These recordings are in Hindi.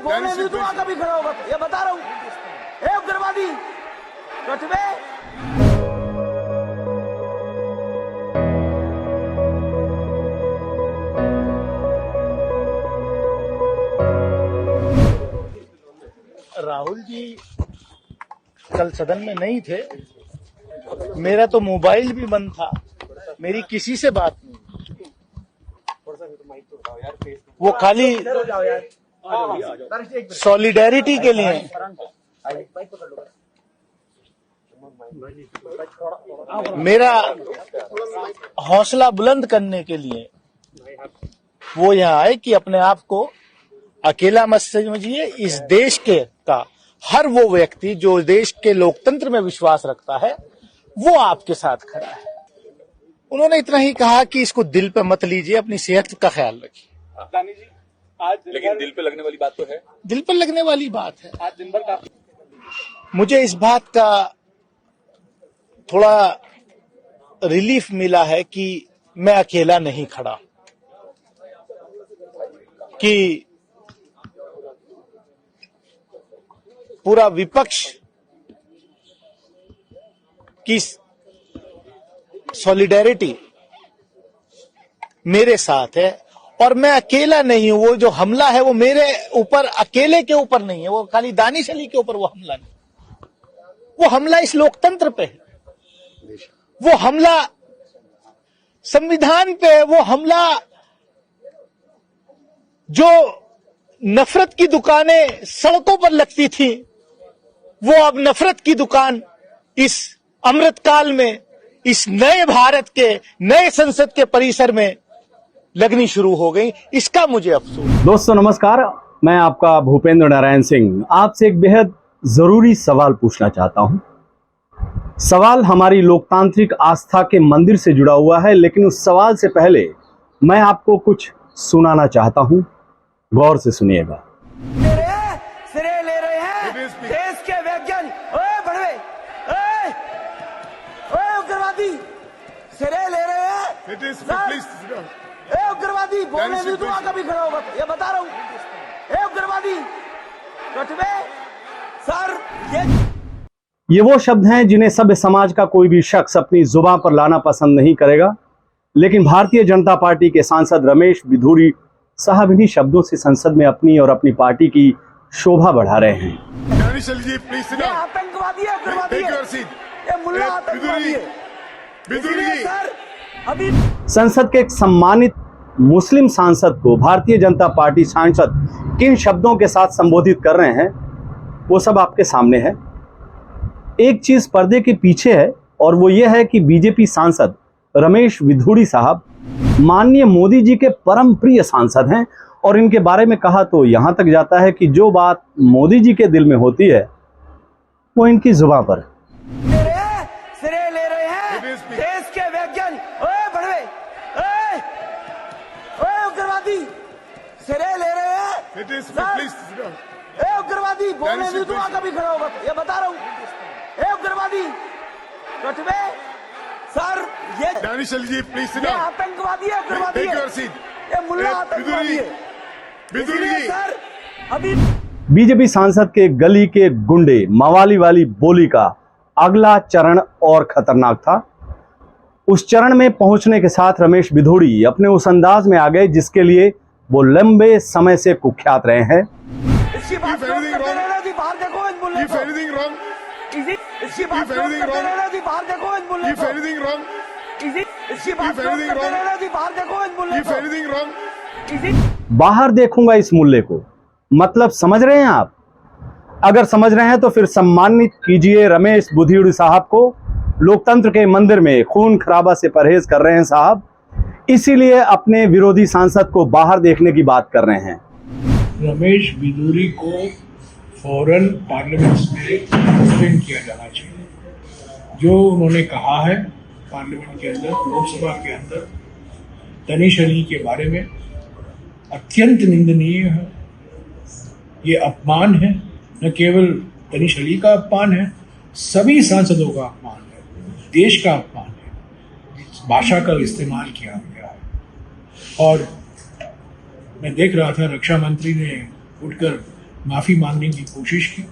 बोलने नहीं दूंगा कभी खड़ा होगा, ये बता रहा हूँ। ए उग्रवादी कटवे। राहुल जी कल सदन में नहीं थे, मेरा तो मोबाइल भी बंद था, मेरी किसी से बात नहीं। वो खाली सॉलिडेरिटी के लिए, मेरा हौसला बुलंद करने के लिए वो यहाँ आए कि अपने आप को अकेला मत समझिए। इस देश का हर वो व्यक्ति जो देश के लोकतंत्र में विश्वास रखता है वो आपके साथ खड़ा है। उन्होंने इतना ही कहा कि इसको दिल पे मत लीजिए, अपनी सेहत का ख्याल रखिए। दानी जी आज लेकिन दिल पे लगने वाली बात तो है। दिल पर लगने वाली बात है। आज दिन भर का मुझे इस बात का थोड़ा रिलीफ मिला है कि मैं अकेला नहीं खड़ा, कि पूरा विपक्ष की सॉलिडेरिटी मेरे साथ है और मैं अकेला नहीं हूं। वो जो हमला है वो मेरे ऊपर अकेले के ऊपर नहीं है, वो खाली दानिश अली के ऊपर वो हमला नहीं, वो हमला इस लोकतंत्र पे है, वो हमला संविधान पे है, वो हमला जो नफरत की दुकानें सड़कों पर लगती थी वो अब नफरत की दुकान इस अमृतकाल में, इस नए भारत के नए संसद के परिसर में लगनी शुरू हो गई। इसका मुझे अफसोस। दोस्तों नमस्कार, मैं आपका भूपेंद्र नारायण सिंह आपसे एक बेहद जरूरी सवाल पूछना चाहता हूं। सवाल हमारी लोकतांत्रिक आस्था के मंदिर से जुड़ा हुआ है, लेकिन उस सवाल से पहले मैं आपको कुछ सुनाना चाहता हूं। गौर से सुनिएगा। सिरे ले रहे हैं देश के वैज्ञानिक। ओए बड़वे, ओए उग्रवादी सिरे ले रहे हैं। ए उग्रवादी बोलने नहीं दूंगा कभी खड़ा होगा, ये बता रहा हूँ। ए उग्रवादी कटवे सर, ये वो शब्द हैं जिन्हें सभ्य समाज का कोई भी शख्स अपनी जुबान पर लाना पसंद नहीं करेगा, लेकिन भारतीय जनता पार्टी के सांसद रमेश बिधूरी साहब इन्हीं शब्दों से संसद में अपनी और अपनी पार्टी की शोभा बढ़ा रहे हैं। आतंकवादी है, उग्रवादी है, ये मुल्ला आतंकवादी है। सर अभी संसद के एक सम्मानित मुस्लिम सांसद को भारतीय जनता पार्टी सांसद किन शब्दों के साथ संबोधित कर रहे हैं वो सब आपके सामने है। एक चीज पर्दे के पीछे है और वो ये है कि बीजेपी सांसद रमेश बिधूरी साहब माननीय मोदी जी के परम प्रिय सांसद हैं और इनके बारे में कहा तो यहां तक जाता है कि जो बात मोदी जी के दिल में होती है वो इनकी जुबान पर। सिरे ले रहे हैं देश के वैज्ञानिक। ओए बड़वे, ओए उग्रवादी सिरे ले रहे हैं। ए उग्रवादी बोलने नहीं दूंगा कभी खड़ा होगा, ये बता रहा हूँ। ए उग्रवादी कटवे सर, ये आतंकवादी है, उग्रवादी है, ये मुल्ला आतंकवादी है। सर अभी बीजेपी सांसद के गली के गुंडे मवाली वाली बोली का अगला चरण और खतरनाक था। उस चरण में पहुंचने के साथ रमेश बिधूरी अपने उस अंदाज में आ गए जिसके लिए वो लंबे समय से कुख्यात रहे हैं। इसकी बात करते रहना जी, बाहर देखो इस मुल्ले को। इसकी बात करते रहना जी, बाहर देखो इस मुल्ले को। इसकी बात करते रहना जी, बाहर देखो इस मुल्ले को। बाहर देखूंगा इस मुल्ले को, मतलब समझ रहे हैं आप? अगर समझ रहे हैं तो फिर सम्मानित कीजिए रमेश बिधूरी साहब को। लोकतंत्र के मंदिर में खून खराबा से परहेज कर रहे हैं साहब, इसीलिए अपने विरोधी सांसद को बाहर देखने की बात कर रहे हैं। रमेश बिधूरी को फौरन पार्लियामेंट में सस्पेंड किया जाना चाहिए। जो उन्होंने कहा है पार्लियामेंट के अंदर, लोकसभा के अंदर दानिश अली के बारे में, अत्यंत निंदनीय है। ये अपमान है, न केवल दानिश अली का अपमान है, सभी सांसदों का अपमान है, देश का अपमान है। इस भाषा का इस्तेमाल किया गया है। और मैं देख रहा था रक्षा मंत्री ने उठकर माफ़ी मांगने की कोशिश की।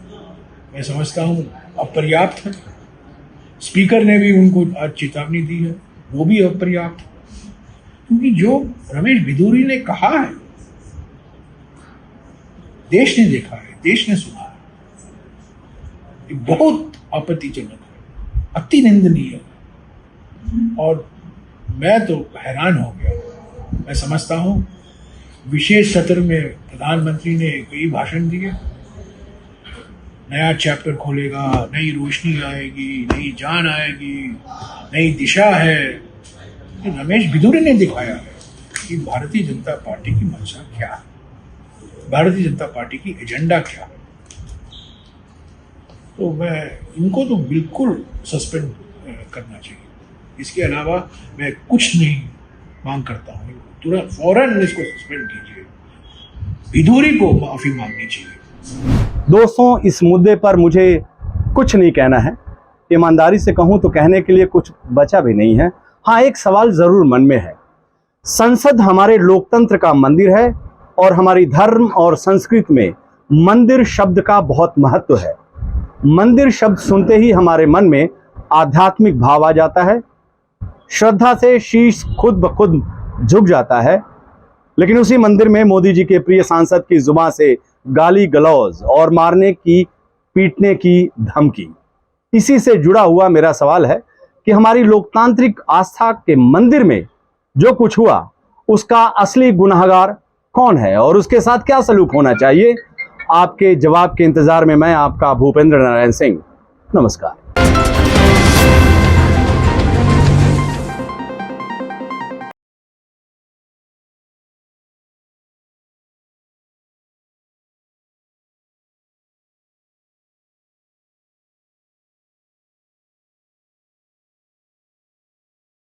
मैं समझता हूँ अपर्याप्त है। स्पीकर ने भी उनको आज चेतावनी दी है, वो भी अपर्याप्त है, क्योंकि जो रमेश बिधूरी ने कहा है देश ने देखा है, देश ने सुना है, ये बहुत आपत्तिजनक है, अति निंदनीय है। और मैं तो हैरान हो गया। मैं समझता हूँ विशेष सत्र में प्रधानमंत्री ने कई भाषण दिए, नया चैप्टर खोलेगा, नई रोशनी आएगी, नई जान आएगी, नई दिशा है। रमेश बिधूरी ने दिखाया है कि भारतीय जनता पार्टी की मंशा क्या है, भारतीय जनता पार्टी की एजेंडा क्या है। तो मैं इनको तो बिल्कुल सस्पेंड करना चाहिए। इसके अलावा मैं कुछ नहीं मांग करता हूँ। तुरंत फौरन इसको सस्पेंड कीजिए, बिधूरी को माफी मांगनी चाहिए। दोस्तों, इस मुद्दे पर मुझे कुछ नहीं कहना है। ईमानदारी से कहूं तो कहने के लिए कुछ बचा भी नहीं है। हाँ, एक सवाल जरूर मन में है। संसद हमारे लोकतंत्र का मंदिर है और हमारी धर्म और संस्कृति में मंदिर शब्द का बहुत महत्व है। मंदिर शब्द सुनते ही हमारे मन में आध्यात्मिक भाव आ जाता है, श्रद्धा से शीश खुद ब खुद झुक जाता है। लेकिन उसी मंदिर में मोदी जी के प्रिय सांसद की जुबान से गाली गलौज और मारने की, पीटने की धमकी। इसी से जुड़ा हुआ मेरा सवाल है कि हमारी लोकतांत्रिक आस्था के मंदिर में जो कुछ हुआ उसका असली गुनहगार कौन है और उसके साथ क्या सलूक होना चाहिए? आपके जवाब के इंतजार में मैं आपका भूपेंद्र नारायण सिंह। नमस्कार।